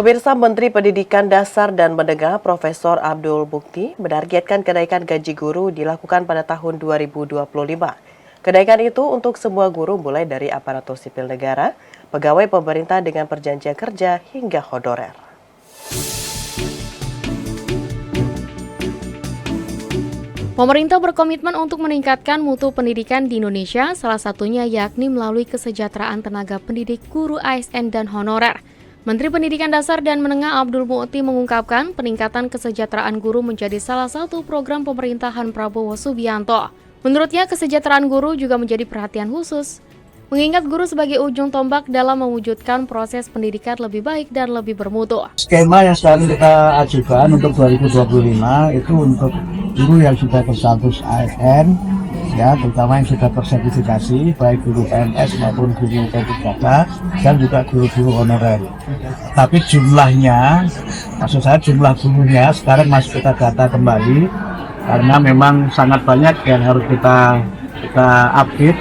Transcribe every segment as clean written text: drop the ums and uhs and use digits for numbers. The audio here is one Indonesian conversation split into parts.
Pemirsa, Menteri Pendidikan Dasar dan Menengah Profesor Abdul Mukti menargetkan kenaikan gaji guru dilakukan pada tahun 2025. Kenaikan itu untuk semua guru mulai dari aparatur sipil negara, pegawai pemerintah dengan perjanjian kerja hingga honorer. Pemerintah berkomitmen untuk meningkatkan mutu pendidikan di Indonesia, salah satunya yakni melalui kesejahteraan tenaga pendidik, guru ASN, dan honorer. Menteri Pendidikan Dasar dan Menengah Abdul Mukti mengungkapkan peningkatan kesejahteraan guru menjadi salah satu program pemerintahan Prabowo Subianto. Menurutnya, kesejahteraan guru juga menjadi perhatian khusus, mengingat guru sebagai ujung tombak dalam mewujudkan proses pendidikan lebih baik dan lebih bermutu. Skema yang sekarang kita ajukan untuk 2025 itu untuk guru yang sudah berstatus ASN, ya, terutama yang sudah tersertifikasi, baik guru PNS maupun guru P3K dan juga guru-guru honorer. Tapi jumlahnya, maksud saya jumlah gurunya sekarang masih kita data kembali karena memang sangat banyak yang harus kita update,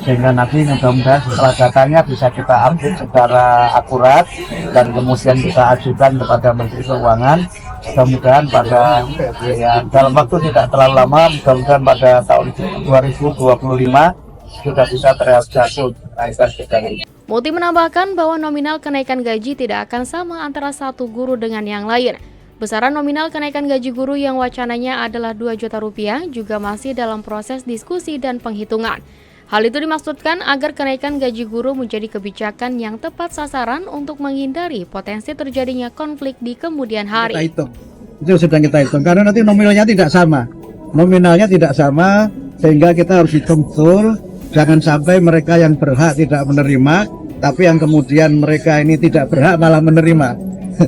sehingga nanti mudah-mudahan setelah datanya bisa kita update secara akurat dan kemudian kita ajukan kepada Menteri Keuangan. Mudah-mudahan pada dalam waktu tidak terlalu lama, mudah-mudahan pada tahun 2025 sudah bisa terrealisasi kenaikan gaji. Mukti menambahkan bahwa nominal kenaikan gaji tidak akan sama antara satu guru dengan yang lain. Besaran nominal kenaikan gaji guru yang wacananya adalah 2 juta rupiah juga masih dalam proses diskusi dan penghitungan. Hal itu dimaksudkan agar kenaikan gaji guru menjadi kebijakan yang tepat sasaran untuk menghindari potensi terjadinya konflik di kemudian hari. Kita hitung, itu sedang kita hitung, karena nanti nominalnya tidak sama. Nominalnya tidak sama, sehingga kita harus hitung betul. Jangan sampai mereka yang berhak tidak menerima, tapi yang kemudian mereka ini tidak berhak malah menerima.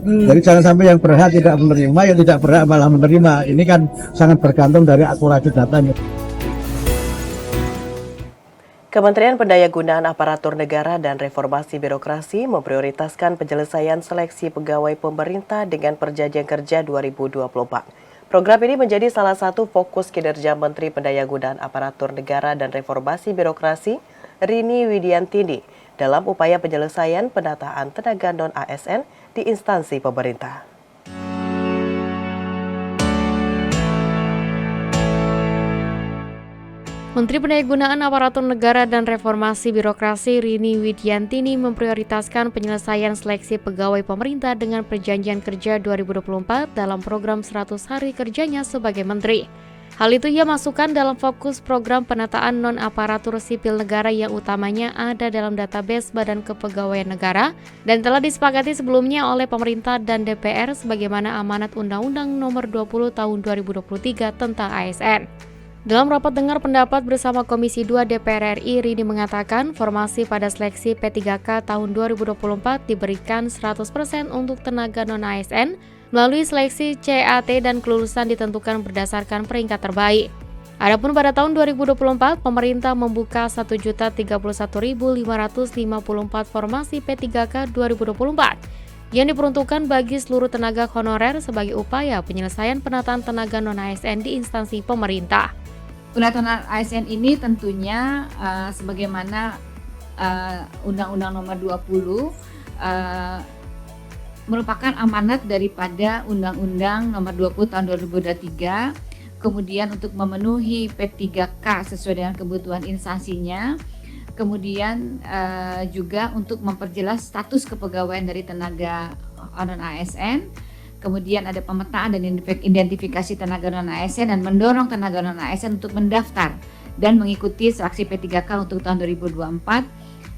Jadi jangan sampai yang berhak tidak menerima, yang tidak berhak malah menerima. Ini kan sangat bergantung dari akurasi datanya. Kementerian Pendayagunaan Aparatur Negara dan Reformasi Birokrasi memprioritaskan penyelesaian seleksi pegawai pemerintah dengan Perjanjian Kerja 2024. Program ini menjadi salah satu fokus kinerja Menteri Pendayagunaan Aparatur Negara dan Reformasi Birokrasi, Rini Widiantini, dalam upaya penyelesaian penataan tenaga non-ASN di instansi pemerintah. Menteri Pendayagunaan Aparatur Negara dan Reformasi Birokrasi Rini Widiantini memprioritaskan penyelesaian seleksi pegawai pemerintah dengan Perjanjian Kerja 2024 dalam program 100 hari kerjanya sebagai menteri. Hal itu ia masukkan dalam fokus program penataan non-aparatur sipil negara yang utamanya ada dalam database Badan Kepegawaian Negara dan telah disepakati sebelumnya oleh pemerintah dan DPR sebagaimana amanat Undang-Undang Nomor 20 Tahun 2023 tentang ASN. Dalam rapat dengar pendapat bersama Komisi 2 DPR RI, Rini mengatakan formasi pada seleksi P3K tahun 2024 diberikan 100% untuk tenaga non-ASN melalui seleksi CAT dan kelulusan ditentukan berdasarkan peringkat terbaik. Adapun pada tahun 2024, pemerintah membuka 1.031.554 formasi P3K 2024 yang diperuntukkan bagi seluruh tenaga honorer sebagai upaya penyelesaian penataan tenaga non-ASN di instansi pemerintah. Penataan ASN ini tentunya sebagaimana Undang-Undang Nomor 20 merupakan amanat daripada Undang-Undang Nomor 20 Tahun 2023. Kemudian untuk memenuhi P3K sesuai dengan kebutuhan instansinya. Kemudian juga untuk memperjelas status kepegawaian dari tenaga non-ASN. Kemudian ada pemetaan dan identifikasi tenaga non-ASN dan mendorong tenaga non-ASN untuk mendaftar dan mengikuti seleksi P3K untuk tahun 2024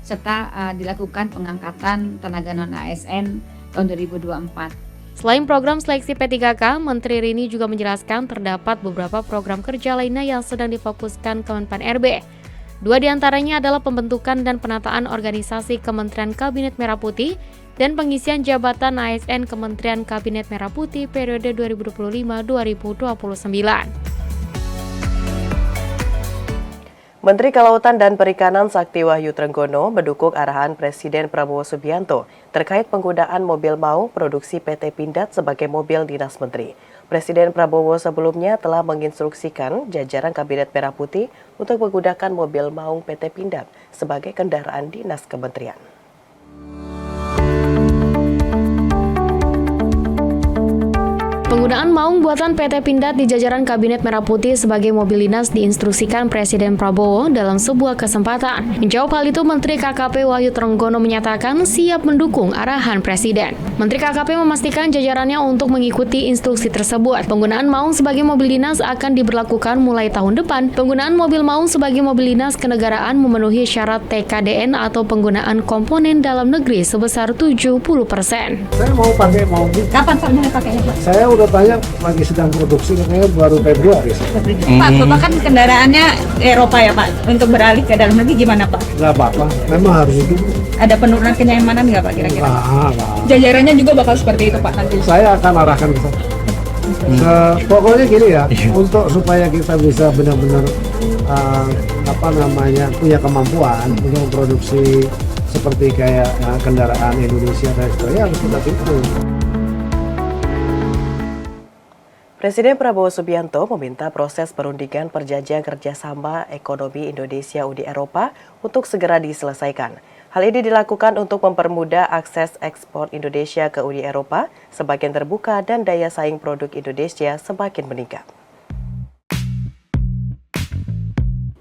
serta dilakukan pengangkatan tenaga non-ASN tahun 2024. Selain program seleksi P3K, Menteri Rini juga menjelaskan terdapat beberapa program kerja lainnya yang sedang difokuskan Kemenpan RB. 2 diantaranya adalah pembentukan dan penataan organisasi Kementerian Kabinet Merah Putih dan pengisian jabatan ASN Kementerian Kabinet Merah Putih periode 2025-2029. Menteri Kelautan dan Perikanan Sakti Wahyu Trenggono mendukung arahan Presiden Prabowo Subianto terkait penggunaan mobil maung produksi PT Pindad sebagai mobil dinas menteri. Presiden Prabowo sebelumnya telah menginstruksikan jajaran Kabinet Merah Putih untuk menggunakan mobil maung PT Pindad sebagai kendaraan dinas kementerian. Penggunaan maung buatan PT Pindad di jajaran Kabinet Merah Putih sebagai mobil dinas diinstruksikan Presiden Prabowo dalam sebuah kesempatan. Menjawab hal itu, Menteri KKP Wahyu Trenggono menyatakan siap mendukung arahan Presiden. Menteri KKP memastikan jajarannya untuk mengikuti instruksi tersebut. Penggunaan maung sebagai mobil dinas akan diberlakukan mulai tahun depan. Penggunaan mobil maung sebagai mobil dinas kenegaraan memenuhi syarat TKDN atau penggunaan komponen dalam negeri sebesar 70%. Saya mau pakai mobil. Kapan Pak mulai pakainya Pak? Saya udah tanya lagi sedang produksi, katanya baru Februari. Pak, Bapak kan kendaraannya Eropa ya Pak. Untuk beralih ke dalam negeri gimana Pak? Nggak apa-apa, memang harus itu. Ada penurunan kenyamanan nggak Pak kira-kira? Nah. Jajarannya juga bakal seperti itu Pak nanti. Saya akan arahkan ke sana. Pokoknya gini ya, untuk supaya kita bisa benar-benar punya kemampuan untuk memproduksi seperti kayak kendaraan Indonesia dan sebagainya harus kita tiru. Presiden Prabowo Subianto meminta proses perundingan perjanjian kerjasama ekonomi Indonesia-Uni Eropa untuk segera diselesaikan. Hal ini dilakukan untuk mempermudah akses ekspor Indonesia ke Uni Eropa semakin terbuka dan daya saing produk Indonesia semakin meningkat.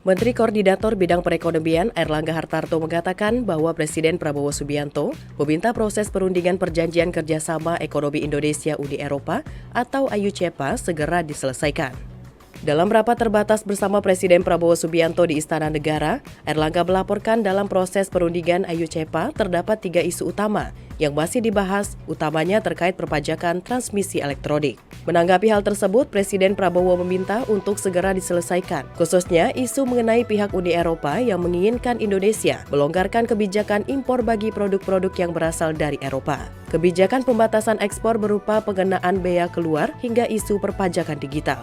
Menteri Koordinator Bidang Perekonomian Airlangga Hartarto mengatakan bahwa Presiden Prabowo Subianto meminta proses perundingan perjanjian kerjasama ekonomi Indonesia-Uni Eropa atau AYU-CEPA segera diselesaikan. Dalam rapat terbatas bersama Presiden Prabowo Subianto di Istana Negara, Airlangga melaporkan dalam proses perundingan AYU-CEPA terdapat 3 isu utama yang masih dibahas, utamanya terkait perpajakan transmisi elektronik. Menanggapi hal tersebut, Presiden Prabowo meminta untuk segera diselesaikan, khususnya isu mengenai pihak Uni Eropa yang menginginkan Indonesia melonggarkan kebijakan impor bagi produk-produk yang berasal dari Eropa. Kebijakan pembatasan ekspor berupa pengenaan bea keluar hingga isu perpajakan digital.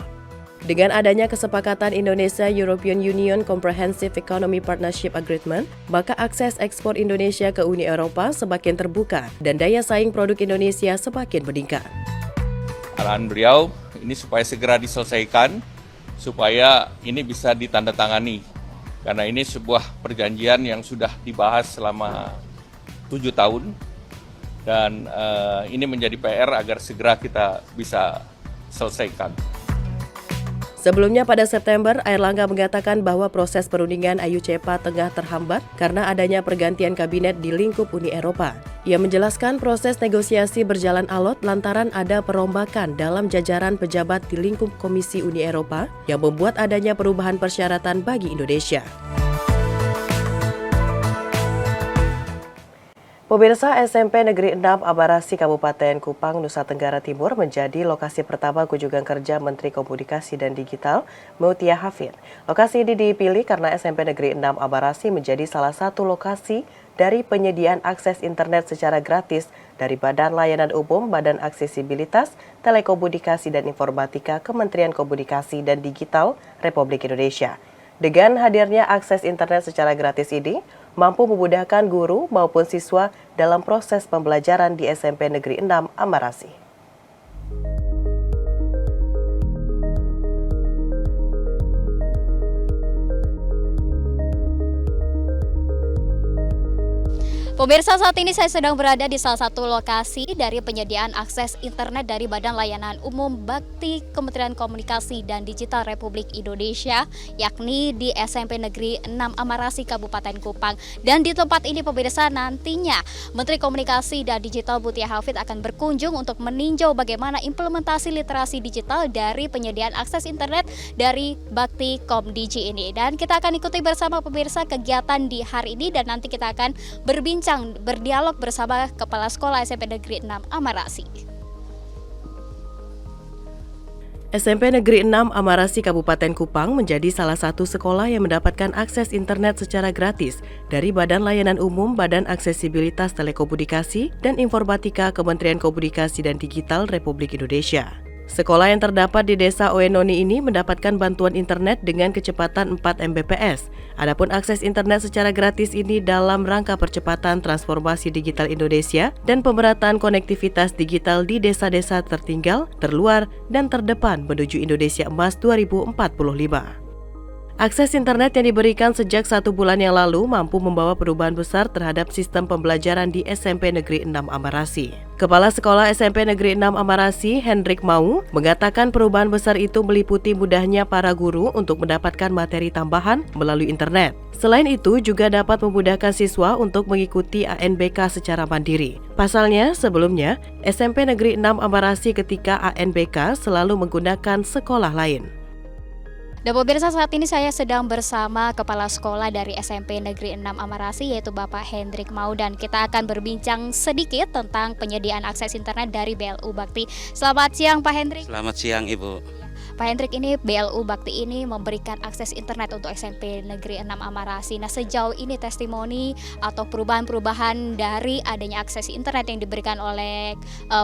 Dengan adanya kesepakatan Indonesia-European Union Comprehensive Economy Partnership Agreement, maka akses ekspor Indonesia ke Uni Eropa semakin terbuka dan daya saing produk Indonesia semakin meningkat. Arahan beliau ini supaya segera diselesaikan, supaya ini bisa ditandatangani. Karena ini sebuah perjanjian yang sudah dibahas selama 7 tahun, dan ini menjadi PR agar segera kita bisa selesaikan. Sebelumnya pada September, Airlangga mengatakan bahwa proses perundingan AYU-CEPA tengah terhambat karena adanya pergantian kabinet di lingkup Uni Eropa. Ia menjelaskan proses negosiasi berjalan alot lantaran ada perombakan dalam jajaran pejabat di lingkup Komisi Uni Eropa yang membuat adanya perubahan persyaratan bagi Indonesia. Pemirsa, SMP Negeri 6 Abarasi Kabupaten Kupang, Nusa Tenggara Timur menjadi lokasi pertama kunjungan kerja Menteri Komunikasi dan Digital Mutia Hafid. Lokasi ini dipilih karena SMP Negeri 6 Abarasi menjadi salah satu lokasi dari penyediaan akses internet secara gratis dari Badan Layanan Umum, Badan Aksesibilitas, Telekomunikasi dan Informatika Kementerian Komunikasi dan Digital Republik Indonesia. Dengan hadirnya akses internet secara gratis ini, mampu memudahkan guru maupun siswa dalam proses pembelajaran di SMP Negeri 6 Amarasi. Pemirsa, saat ini saya sedang berada di salah satu lokasi dari penyediaan akses internet dari Badan Layanan Umum Bakti Kementerian Komunikasi dan Digital Republik Indonesia, yakni di SMP Negeri 6 Amarasi Kabupaten Kupang. Dan di tempat ini pemirsa, nantinya Menteri Komunikasi dan Digital Mutia Hafid akan berkunjung untuk meninjau bagaimana implementasi literasi digital dari penyediaan akses internet dari Bakti Komdigi ini. Dan kita akan ikuti bersama pemirsa kegiatan di hari ini, dan nanti kita akan berdialog bersama Kepala Sekolah SMP Negeri 6 Amarasi. SMP Negeri 6 Amarasi Kabupaten Kupang menjadi salah satu sekolah yang mendapatkan akses internet secara gratis dari Badan Layanan Umum, Badan Aksesibilitas Telekomunikasi dan Informatika Kementerian Komunikasi dan Digital Republik Indonesia. Sekolah yang terdapat di Desa Oenoni ini mendapatkan bantuan internet dengan kecepatan 4 Mbps. Adapun akses internet secara gratis ini dalam rangka percepatan transformasi digital Indonesia dan pemerataan konektivitas digital di desa-desa tertinggal, terluar, dan terdepan menuju Indonesia Emas 2045. Akses internet yang diberikan sejak 1 bulan yang lalu mampu membawa perubahan besar terhadap sistem pembelajaran di SMP Negeri 6 Amarasi. Kepala Sekolah SMP Negeri 6 Amarasi, Hendrik Mau, mengatakan perubahan besar itu meliputi mudahnya para guru untuk mendapatkan materi tambahan melalui internet. Selain itu, juga dapat memudahkan siswa untuk mengikuti ANBK secara mandiri. Pasalnya, sebelumnya, SMP Negeri 6 Amarasi ketika ANBK selalu menggunakan sekolah lain. Dan pemirsa, saat ini saya sedang bersama Kepala Sekolah dari SMP Negeri 6 Amarasi, yaitu Bapak Hendrik Mau, dan kita akan berbincang sedikit tentang penyediaan akses internet dari BLU Bakti. Selamat siang Pak Hendrik. Selamat siang Ibu. Pak Hendrik, ini BLU Bakti ini memberikan akses internet untuk SMP Negeri 6 Amarasi. Nah, sejauh ini testimoni atau perubahan-perubahan dari adanya akses internet yang diberikan oleh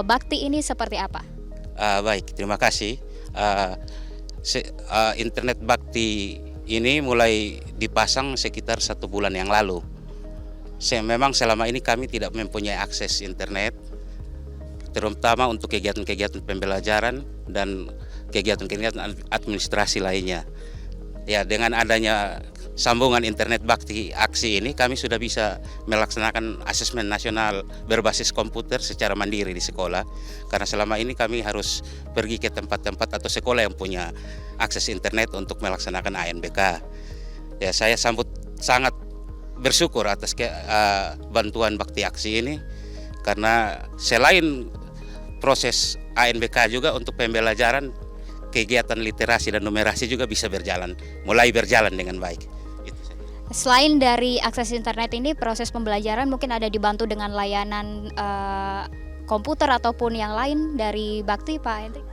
Bakti ini seperti apa? Baik, terima kasih. Internet Bakti ini mulai dipasang sekitar 1 bulan yang lalu. Memang selama ini kami tidak mempunyai akses internet, terutama untuk kegiatan-kegiatan pembelajaran dan kegiatan-kegiatan administrasi lainnya. Ya, dengan adanya sambungan internet Bakti Aksi ini, kami sudah bisa melaksanakan asesmen nasional berbasis komputer secara mandiri di sekolah. Karena selama ini kami harus pergi ke tempat-tempat atau sekolah yang punya akses internet untuk melaksanakan ANBK. Ya, saya sangat bersyukur atas bantuan Bakti Aksi ini, karena selain proses ANBK juga untuk pembelajaran, kegiatan literasi dan numerasi juga bisa mulai berjalan dengan baik. Selain dari akses internet ini, proses pembelajaran mungkin ada dibantu dengan layanan komputer ataupun yang lain dari Bakti, Pak Hendrik?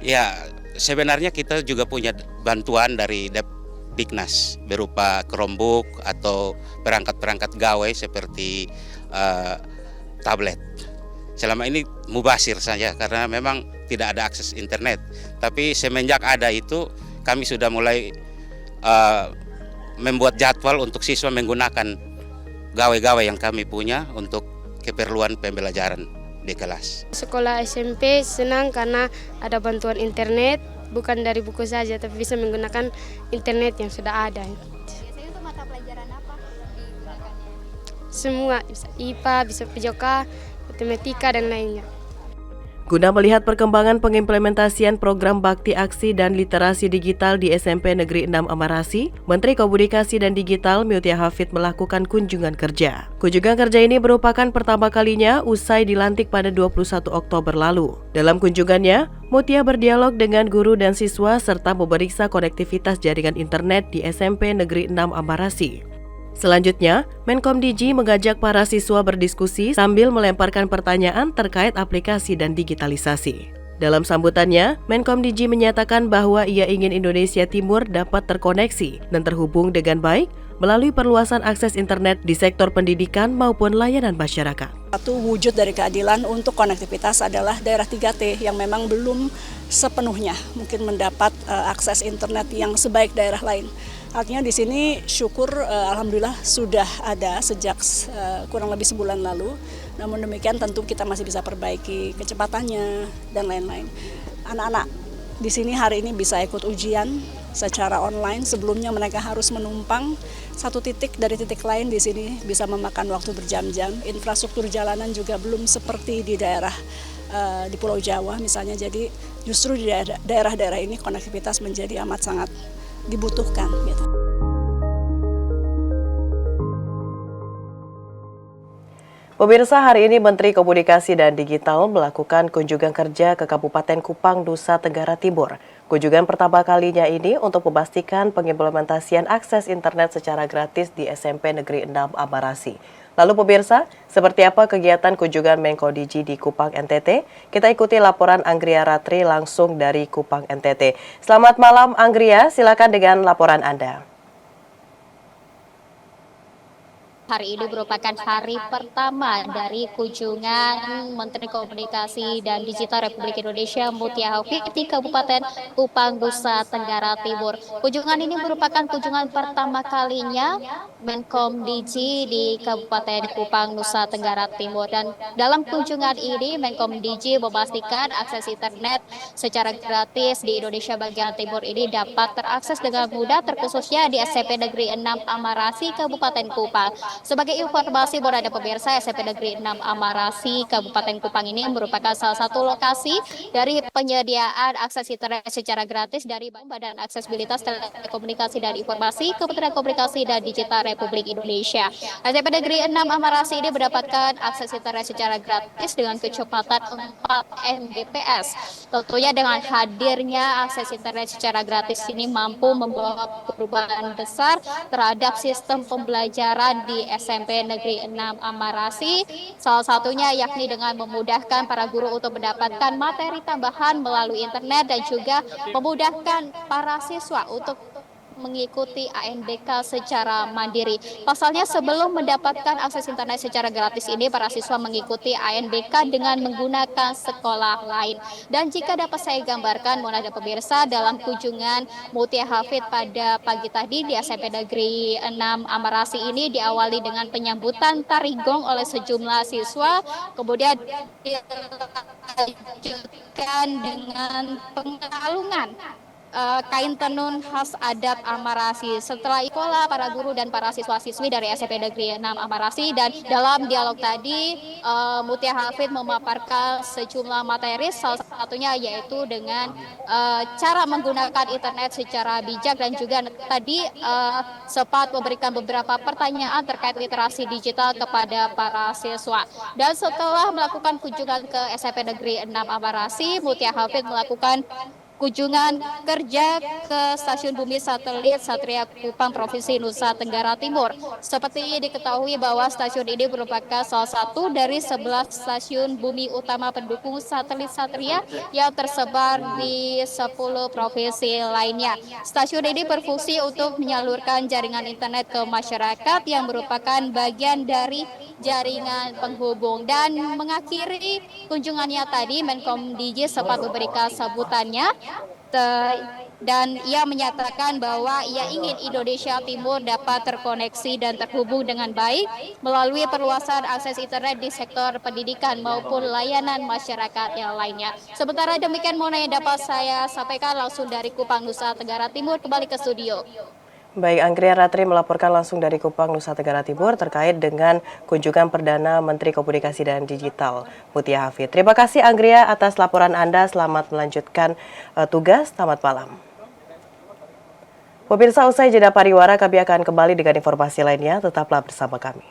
Ya, sebenarnya kita juga punya bantuan dari Diknas berupa Chromebook atau perangkat-perangkat gawai seperti tablet. Selama ini mubasir saja karena memang tidak ada akses internet. Tapi semenjak ada itu, kami sudah mulai membuat jadwal untuk siswa menggunakan gawai-gawai yang kami punya untuk keperluan pembelajaran di kelas. Sekolah SMP senang karena ada bantuan internet, bukan dari buku saja, tapi bisa menggunakan internet yang sudah ada. Biasanya untuk mata pelajaran apa digunakannya? Semua, bisa IPA, bisa PJK, matematika, dan lainnya. Guna melihat perkembangan pengimplementasian program Bakti Aksi dan Literasi Digital di SMP Negeri 6 Amarasi, Menteri Komunikasi dan Digital Mutia Hafid melakukan kunjungan kerja. Kunjungan kerja ini merupakan pertama kalinya usai dilantik pada 21 Oktober lalu. Dalam kunjungannya, Mutia berdialog dengan guru dan siswa serta memeriksa konektivitas jaringan internet di SMP Negeri 6 Amarasi. Selanjutnya, Menkom Digi mengajak para siswa berdiskusi sambil melemparkan pertanyaan terkait aplikasi dan digitalisasi. Dalam sambutannya, Menkom Digi menyatakan bahwa ia ingin Indonesia Timur dapat terkoneksi dan terhubung dengan baik melalui perluasan akses internet di sektor pendidikan maupun layanan masyarakat. Satu wujud dari keadilan untuk konektivitas adalah daerah 3T yang memang belum sepenuhnya mungkin mendapat akses internet yang sebaik daerah lain. Artinya di sini syukur alhamdulillah sudah ada sejak kurang lebih sebulan lalu. Namun demikian tentu kita masih bisa perbaiki kecepatannya dan lain-lain. Anak-anak di sini hari ini bisa ikut ujian secara online. Sebelumnya mereka harus menumpang satu titik dari titik lain, di sini bisa memakan waktu berjam-jam. Infrastruktur jalanan juga belum seperti di daerah di Pulau Jawa misalnya. Jadi justru di daerah-daerah ini konektivitas menjadi amat sangat dibutuhkan gitu. Pemirsa, hari ini Menteri Komunikasi dan Digital melakukan kunjungan kerja ke Kabupaten Kupang, Nusa Tenggara Timur. Kunjungan pertama kalinya ini untuk memastikan pengimplementasian akses internet secara gratis di SMP Negeri 6 Amarasi. Lalu pemirsa, seperti apa kegiatan kunjungan Menko Digi di Kupang NTT? Kita ikuti laporan Anggria Ratri langsung dari Kupang NTT. Selamat malam Anggria, silakan dengan laporan Anda. Hari ini merupakan hari pertama dari kunjungan Menteri Komunikasi dan Digital Republik Indonesia Mutia Hafid di Kabupaten Kupang, Nusa Tenggara Timur. Kunjungan ini merupakan kunjungan pertama kalinya Menkom Digi di Kabupaten Kupang, Nusa Tenggara Timur. Dan dalam kunjungan ini Menkom Digi memastikan akses internet secara gratis di Indonesia bagian timur ini dapat terakses dengan mudah, terkhususnya di SMP Negeri 6 Amarasi, Kabupaten Kupang. Sebagai informasi buat Anda pemirsa, SMP Negeri 6 Amarasi, Kabupaten Kupang ini merupakan salah satu lokasi dari penyediaan akses internet secara gratis dari Badan Aksesibilitas Telekomunikasi dan Informasi, Kementerian Komunikasi dan Digital Republik Indonesia. SMP Negeri 6 Amarasi ini mendapatkan akses internet secara gratis dengan kecepatan 4 Mbps. Tentunya dengan hadirnya akses internet secara gratis ini mampu membawa perubahan besar terhadap sistem pembelajaran di SMP Negeri 6 Amarasi, salah satunya yakni dengan memudahkan para guru untuk mendapatkan materi tambahan melalui internet dan juga memudahkan para siswa untuk mengikuti ANBK secara mandiri. Pasalnya sebelum mendapatkan akses internet secara gratis ini, para siswa mengikuti ANBK dengan menggunakan sekolah lain. Dan jika dapat saya gambarkan, mohon ada pemirsa, dalam kunjungan Mutia Hafid pada pagi tadi di SMP Negeri 6 Amarasi ini diawali dengan penyambutan tari gong oleh sejumlah siswa, kemudian dilanjutkan dengan pengalungan kain tenun khas adat Amarasi. Setelah itulah para guru dan para siswa-siswi dari SMP Negeri 6 Amarasi, dan dalam dialog tadi Mutia Hafid memaparkan sejumlah materi, salah satunya yaitu dengan cara menggunakan internet secara bijak, dan juga tadi sempat memberikan beberapa pertanyaan terkait literasi digital kepada para siswa. Dan setelah melakukan kunjungan ke SMP Negeri 6 Amarasi, Mutia Hafid melakukan kunjungan kerja ke Stasiun Bumi Satelit Satria Kupang, Provinsi Nusa Tenggara Timur. Seperti diketahui bahwa stasiun ini merupakan salah satu dari 11 stasiun bumi utama pendukung satelit Satria yang tersebar di 10 provinsi lainnya. Stasiun ini berfungsi untuk menyalurkan jaringan internet ke masyarakat yang merupakan bagian dari jaringan penghubung. Dan mengakhiri kunjungannya tadi, Menkom Digi sempat memberikan sambutannya dan ia menyatakan bahwa ia ingin Indonesia Timur dapat terkoneksi dan terhubung dengan baik melalui perluasan akses internet di sektor pendidikan maupun layanan masyarakat yang lainnya. Sementara demikian, yang dapat saya sampaikan langsung dari Kupang, Nusa Tenggara Timur. Kembali ke studio. Baik, Anggria Ratri melaporkan langsung dari Kupang, Nusa Tenggara Timur terkait dengan kunjungan Perdana Menteri Komunikasi dan Digital Mutia Hafid. Terima kasih Anggria atas laporan Anda. Selamat melanjutkan tugas. Selamat malam. Pemirsa, usai jeda pariwara, kami akan kembali dengan informasi lainnya. Tetaplah bersama kami.